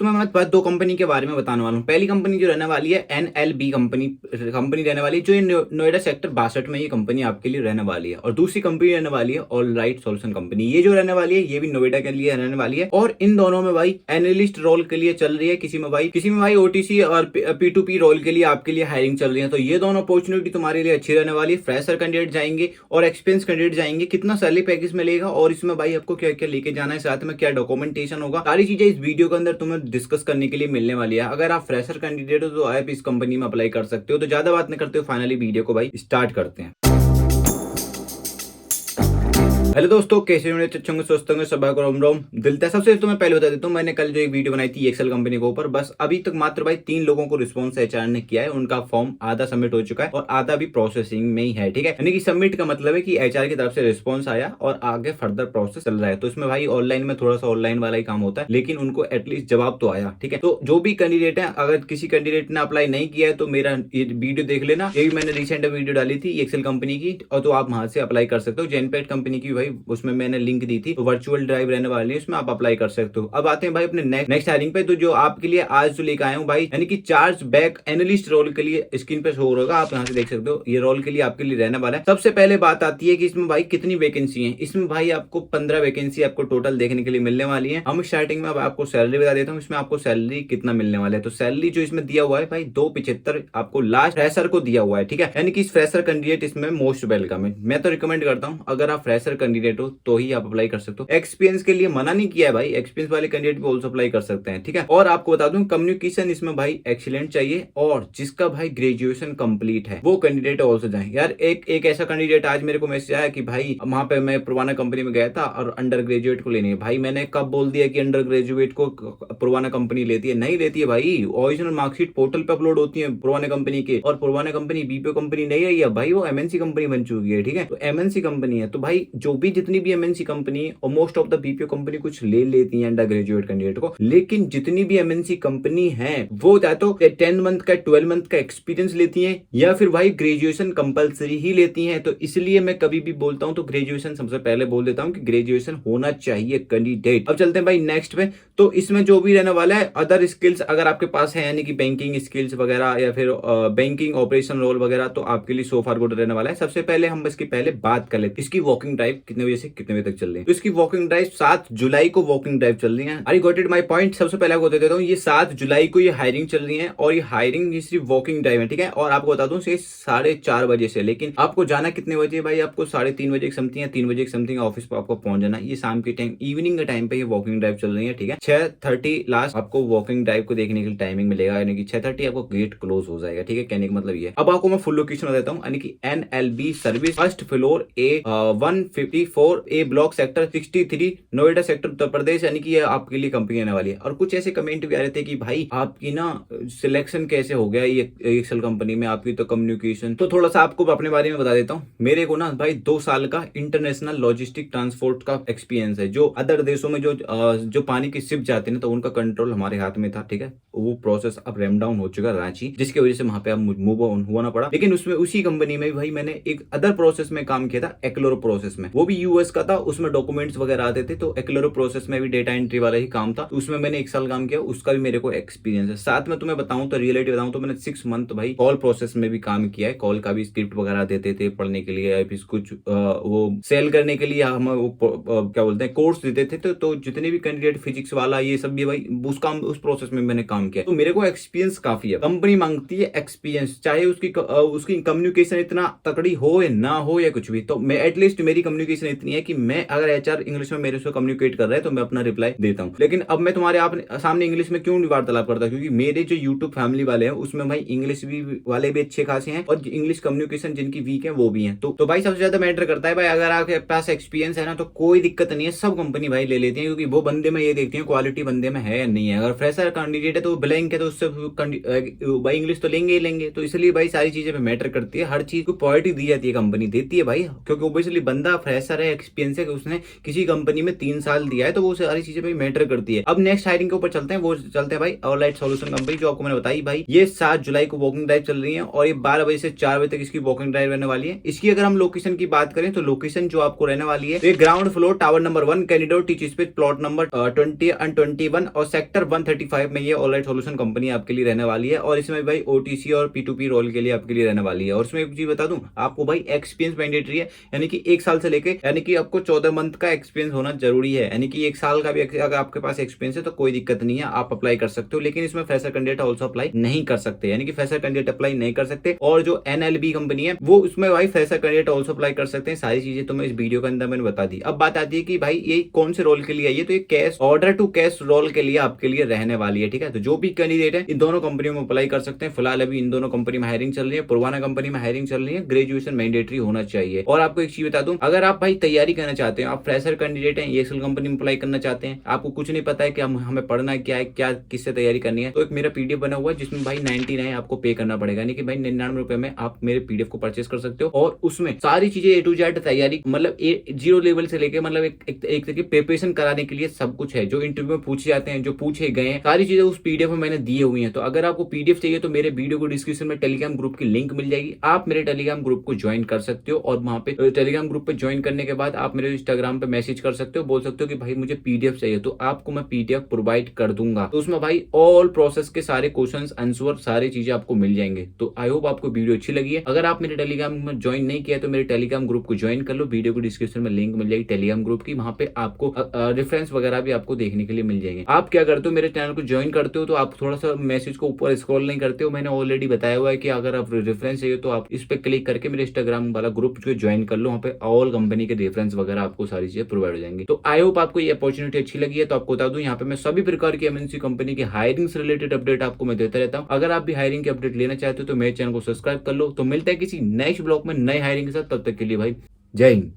तो मैं बात दो कंपनी के बारे में बताने वाला हूँ। पहली कंपनी जो रहने वाली है एनएलबी कंपनी रहने वाली है, जो ये नोएडा सेक्टर 62 में ये कंपनी आपके लिए रहने वाली है। और दूसरी कंपनी रहने वाली है ऑल राइट सॉल्यूशन कंपनी, ये जो रहने वाली है ये भी नोएडा के लिए रहने वाली है। और इन दोनों में भाई एनालिस्ट रोल के लिए चल रही है, किसी में भाई ओटीसी और P2P रोल के लिए आपके लिए हायरिंग चल रही है। तो ये दोनों अपॉर्चुनिटी तुम्हारे लिए अच्छी रहने वाली है। फ्रेशर कैंडिडेट जाएंगे और एक्सपीरियंस कैंडिडेट जाएंगे, कितना सैलरी पैकेज मिलेगा और इसमें भाई आपको क्या क्या लेके जाना है, साथ में क्या डॉक्यूमेंटेशन होगा, सारी चीजें इस वीडियो के अंदर तुम्हें डिस्कस करने के लिए मिलने वाली है। अगर आप फ्रेशर कैंडिडेट हो तो आप इस कंपनी में अप्लाई कर सकते हो। तो ज्यादा बात नहीं करते हो, फाइनली वीडियो को भाई स्टार्ट करते हैं। हेलो दोस्तों, कैसे होंगे? अच्छे होंगे, स्वस्थ होंगे, सब रोम रोम दिलता है। सबसे तो मैं पहले बता देता हूँ, मैंने कल जो एक वीडियो बनाई थी एक्सेल कंपनी के ऊपर, बस अभी तक मात्र भाई 3 लोगों को रिस्पॉन्स एचआर ने किया है। उनका फॉर्म आधा सबमिट हो चुका है और आधा भी प्रोसेसिंग में ही है। ठीक है, यानी कि सबमिट का मतलब है कि एचआर की तरफ से रिस्पॉन्स आया और आगे फर्दर प्रोसेस चल रहा है। तो इसमें भाई ऑनलाइन में थोड़ा सा ऑनलाइन वाला ही काम होता है, लेकिन उनको एटलीस्ट जवाब तो आया। ठीक है, तो जो भी कैंडिडेट है, अगर किसी कैंडिडेट ने अप्लाई नहीं किया है तो मेरा वीडियो देख लेना, ये भी मैंने रिसेंट वीडियो डाली थी एक्सेल कंपनी की, और तो आप वहां से अप्लाई कर सकते हो। जेनपेट कंपनी की भाई उसमें मैंने लिंक दी थी, तो वर्चुअल ड्राइव रहने वाली है, उसमें आप अप्लाई कर सकते हो। अब आते हैं भाई अपने नेक्स्ट हायरिंग पे। तो जो आपके लिए आज जो लेकर आया हूँ भाई, यानी कि चार्ज बैक एनालिस्ट रोल के लिए स्क्रीन पे शो होगा, आप यहाँ से देख सकते हो। ये रोल के लिए आपके लिए रहने वाला है। सबसे पहले बात आती है कि इसमें भाई कितनी वैकेंसी है। इसमें भाई आपको 15 वैकेंसी आपको टोटल देखने के लिए मिलने वाली है। हम स्टार्टिंग में अब आपको सैलरी बता देता हूँ, इसमें आपको सैलरी कितना मिलने वाला है। तो सैलरी जो इसमें दिया हुआ है भाई 275 आपको लास्ट फ्रेशर को दिया हुआ है। ठीक है, यानी कि इस फ्रेशर कैंडिडेट इसमें मोस्ट वेलकम है। मैं तो रिकमेंड करता हूँ, अगर आप फ्रेशर कैंडिडेट हो तो ही आप अप्लाई कर सकते हो। एक्सपीरियंस के लिए मना नहीं किया है भाई, एक्सपीरियंस वाले कैंडिडेट भी ऑल्सो अप्लाई कर सकते हैं। ठीक है, और आपको बता दूं कम्युनिकेशन इसमें भाई एक्सीलेंट चाहिए, और जिसका भाई ग्रेजुएशन कंप्लीट है वो कैंडिडेट ऑल्सो जाए। यार एक ऐसा कैंडिडेट आज मेरे को मैसेज आया कि भाई वहां पे मैं पुराना कंपनी में गया था और अंडर ग्रेजुएट को लेनी है। भाई मैंने कब बोल दिया कि अंडर ग्रेजुएट को पुराना कंपनी लेती है? नहीं लेती है भाई। ओरिजिनल मार्कशीट पोर्टल पे अपलोड होती है पुराने कंपनी के, और पुराने कंपनी बीपीओ कंपनी नहीं रही है भाई, वो एमएनसी कंपनी बन चुकी है। ठीक है, तो एमएनसी कंपनी है। तो भाई जो भी जितनी भी एमएनसी कंपनी है, और most of the BPO company कुछ ले लेती है अंडर ग्रेजुएट कैंडिडेट को, लेकिन जितनी भी एमएनसी कंपनी है वो या तो 10 मंथ का 12 मंथ का एक्सपीरियंस लेती है, या फिर भाई ग्रेजुएशन कंपलसरी ही लेती है। तो इसलिए मैं कभी भी बोलता हूं तो ग्रेजुएशन सबसे पहले बोल देता हूं कि ग्रेजुएशन होना चाहिए कैंडिडेट। अब चलते हैं भाई नेक्स्ट पे। तो इसमें जो भी रहने वाला है अदर स्किल्स अगर आपके पास है, यानी कि बैंकिंग स्किल्स वगैरह या फिर बैंकिंग ऑपरेशन रोल वगैरह, तो आपके लिए सो फार गुड रहने वाला है। सबसे पहले हम इसकी पहले बात कर लेते हैं, इसकी वॉकिंग ड्राइव कितने बजे से कितने बजे तक चल रही है। तो इसकी वॉकिंग ड्राइव 7 जुलाई को वॉकिंग ड्राइव चल रही है। I got it my point. सबसे पहले आपको बता देता हूँ, ये 7 जुलाई को ये हायरिंग चल रही है, और ये हायरिंग सिर्फ वॉकिंग ड्राइव है। ठीक है, और आपको बता दूं 4:30 बजे से, लेकिन आपको जाना कितने बजे भाई? आपको 3:30 बजे समथिंग या 3 बजे समथिंग ऑफिस पर आपको पहुंच जाना। ये शाम के टाइम इवनिंग के टाइम पे ये वॉकिंग ड्राइव चल रही है। ठीक है, 6:30 लास्ट आपको वॉकिंग ड्राइव को देखने के लिए टाइमिंग मिलेगा, यानी कि 6:30 आपको गेट क्लोज हो जाएगा। ठीक है, कहने का मतलब ये। अब आपको मैं फुल लोकेशन बता देता हूँ, यानी कि NLB service, first floor A154 block sector 63 Noida sector Uttar Pradesh, यानी कि ये आपके लिए कंपनी आने वाली है। और कुछ ऐसे कमेंट भी आ रहे थे कि भाई आपकी ना सिलेक्शन कैसे हो गया ये एक्सेल कंपनी में, आपकी तो कम्युनिकेशन। तो थोड़ा सा आपको अपने बारे में बता देता हूँ। मेरे को ना भाई 2 साल का इंटरनेशनल लॉजिस्टिक ट्रांसपोर्ट का एक्सपीरियंस है। जो अदर देशों में जो पानी की शिप जाती है ना, तो उनका कंट्रोल हमारे हाथ में था। ठीक है, वो प्रोसेस अब रैम डाउन हो चुका रांची, जिसकी वजह से वहां पे अब मूव ऑन होना पड़ा। लेकिन उसमें उसी कंपनी में भाई मैंने एक अदर प्रोसेस में काम किया था, एक्लोरो प्रोसेस में, वो भी यूएस का था। उसमें डॉक्यूमेंट्स वगैरह आते थे, तो एक्लोरो प्रोसेस में भी डेटा एंट्री वाला ही काम था। तो उसमें मैंने 1 साल काम किया, उसका भी मेरे को एक्सपीरियंस है। साथ में तुम्हें बताऊं तो रियलिटी बताऊं तो मैंने 6 मंथ भाई कॉल प्रोसेस में भी काम किया है। कॉल का भी स्क्रिप्ट वगैरह देते थे पढ़ने के लिए, फिर कुछ वो सेल करने के लिए हम क्या बोलते हैं कोर्स देते थे। तो जितने भी कैंडिडेट फिजिक्स वाला ये सब भी भाई उस प्रोसेस में मैंने काम किया। तो मेरे को एक्सपीरियंस काफी है। कंपनी मांगती है एक्सपीरियंस, चाहे उसकी कम्युनिकेशन इतना तकड़ी हो या ना हो या कुछ भी। तो मैं एटलीस्ट मेरी कम्युनिकेशन इतनी है कि मैं अगर एचआर इंग्लिश में मेरे से कम्युनिकेट कर रहा है तो मैं अपना रिप्लाई देता हूँ। लेकिन अब मैं तुम्हारे आप सामने इंग्लिश में क्यों वार्तालाप करता हूँ? क्योंकि मेरे जो यूट्यूब फैमिली वाले हैं उसमें भाई इंग्लिश भी वाले भी अच्छे खासे हैं, और इंग्लिश कम्युनिकेशन जिनकी वीक है वो भी है। तो भाई सबसे ज्यादा मैटर करता है भाई, अगर आपके पास एक्सपीरियंस है ना तो कोई दिक्कत नहीं है, सब कंपनी भाई ले लेती है, क्योंकि वो बंदे में ये देखती है क्वालिटी बंदे में है या नहीं है। अगर फ्रेशर कैंडिडेट है तो ब्लैंक है तो उससे भाई इंग्लिश तो लेंगे ही लेंगे। तो इसलिए भाई सारी चीजें पे मैटर करती है, हर चीज को प्रायोरिटी दी जाती है, कंपनी देती है भाई, क्योंकि ओबियसली बंदा फ्रेशर सारा एक्सपीरियंस है कि उसने किसी कंपनी में 3 साल दिया है, तो वो सारी चीजें भाई मैटर करती है। अब नेक्स्ट हायरिंग के ऊपर चलते हैं, वो चलते हैं भाई ऑलराइट सॉल्यूशन कंपनी, जो आपको मैंने बताई भाई ये 7 जुलाई को वॉकिंग ड्राइव चल रही है और ये 12 बजे से 4 बजे तक इसकी वॉकिंग ड्राइव रहने वाली है। इसकी अगर हम लोकेशन की बात करें तो लोकेशन जो आपको रहने वाली है तो ground floor tower number 1 corridor teach space plot number 20 and 21 और सेक्टर 135 में ये ऑलराइट सॉल्यूशन कंपनी आपके लिए रहने वाली है। और इसमें भाई ओटीसी और P2P रोल के लिए आपके लिए रहने वाली है। और इसमें एक चीज बता दूं आपको भाई एक्सपीरियंस मैंडेटरी है, यानी कि 1 साल से लेके यानी कि आपको 14 मंथ का एक्सपीरियंस होना जरूरी है, यानी कि 1 साल का भी अगर आपके पास एक्सपीरियंस है तो कोई दिक्कत नहीं है, आप अप्लाई कर सकते हो। लेकिन इसमें फ्रेशर कैंडिडेट ऑल्सो अप्लाई नहीं कर सकते, यानी कि फ्रेशर कैंडिडेट अप्लाई नहीं कर सकते। और जो NLB कंपनी है वो उसमें भाई फ्रेशर कैंडिडेट ऑल्सो अप्लाई कर सकते हैं। सारी चीजें तो मैं इस वीडियो के अंदर मैंने बता दी। अब बात आती है कि भाई ये कौन से रोल के लिए है, ये तो ये cash order to cash roll के लिए आपके लिए रहने वाली है, ठीक है। तो जो भी कैंडिडेट है इन दोनों कंपनियों में अप्लाई कर सकते हैं। फिलहाल अभी इन दोनों कंपनी में हायरिंग चल रही है, पुराना कंपनी में हायरिंग चल रही है। ग्रेजुएशन मैंडेटरी होना चाहिए। और आपको एक चीज बता दूं, अगर आप भाई तैयारी करना चाहते हैं, आप फ्रेशर कैंडिडेट हैं, EXL कंपनी में अप्लाई करना चाहते हैं, आपको कुछ नहीं पता है कि हमें पढ़ना है क्या है, क्या किससे तैयारी करनी है, तो एक मेरा PDF बना हुआ है जिसमें भाई 99 आपको पे करना पड़ेगा, यानी कि भाई 99 रुपए में आप मेरे PDF को परचेस कर सकते हो। और उसमें सारी चीजें A to Z तैयारी मतलब 0 लेवल से लेके मतलब एक तरीके प्रिपरेशन कराने के लिए सब कुछ है। जो इंटरव्यू में पूछे जाते हैं, जो पूछे गए हैं, सारी चीजें उस PDF में मैंने दिए हुई हैं। तो अगर आपको PDF चाहिए तो मेरे वीडियो को डिस्क्रिप्शन में टेलीग्राम ग्रुप की लिंक मिल जाएगी, आप मेरे टेलीग्राम ग्रुप को ज्वाइन कर सकते हो। और वहां पे टेलीग्राम ग्रुप पे ज्वाइन करने के बाद आप मेरे इंस्टाग्राम पे मैसेज कर सकते हो, बोल सकते हो कि भाई मुझे PDF चाहिए, तो आपको मैं PDF प्रोवाइड कर दूंगा। तो उसमें भाई ऑल प्रोसेस के सारे क्वेश्चंस आंसर सारी चीजें आपको मिल जाएंगे। तो आई होप आपको वीडियो अच्छी लगी है। अगर आप मेरे टेलीग्राम में ज्वाइन नहीं किया तो मेरे टेलीग्राम ग्रुप को ज्वाइन कर लो, वीडियो को डिस्क्रिप्शन में लिंक मिल जाएगी टेलीग्राम ग्रुप की, वहां पे आपको रेफरेंस वगैरह भी आपको देखने के लिए मिल जाएंगे। आप क्या करते हो, मेरे चैनल को ज्वाइन करते हो तो आप थोड़ा सा मैसेज को ऊपर स्क्रॉल नहीं करते हो, मैंने ऑलरेडी बताया हुआ है कि अगर आप रेफरेंस चाहिए तो आप इस पे क्लिक करके मेरे इंस्टाग्राम वाला ग्रुप जो ज्वाइन कर लो, वहाँ पे ऑल कंपनी के रेफरेंस वगैरह आपको सारी चीजें प्रोवाइड हो जाएंगी। तो आई होप आपको ये अपॉर्चुनिटी अच्छी लगी है। तो आपको बता दूं यहाँ पे मैं सभी प्रकार की MNC कंपनी की हायरिंग से रिलेटेड अपडेट आपको मैं देता रहता हूँ। अगर आप भी हायरिंग की अपडेट लेना चाहते हो तो मेरे चैनल को सब्सक्राइब कर लो। तो मिलता है किसी नेक्स्ट ब्लॉग में नए हायरिंग के साथ, तब तक के लिए भाई जय हिंद।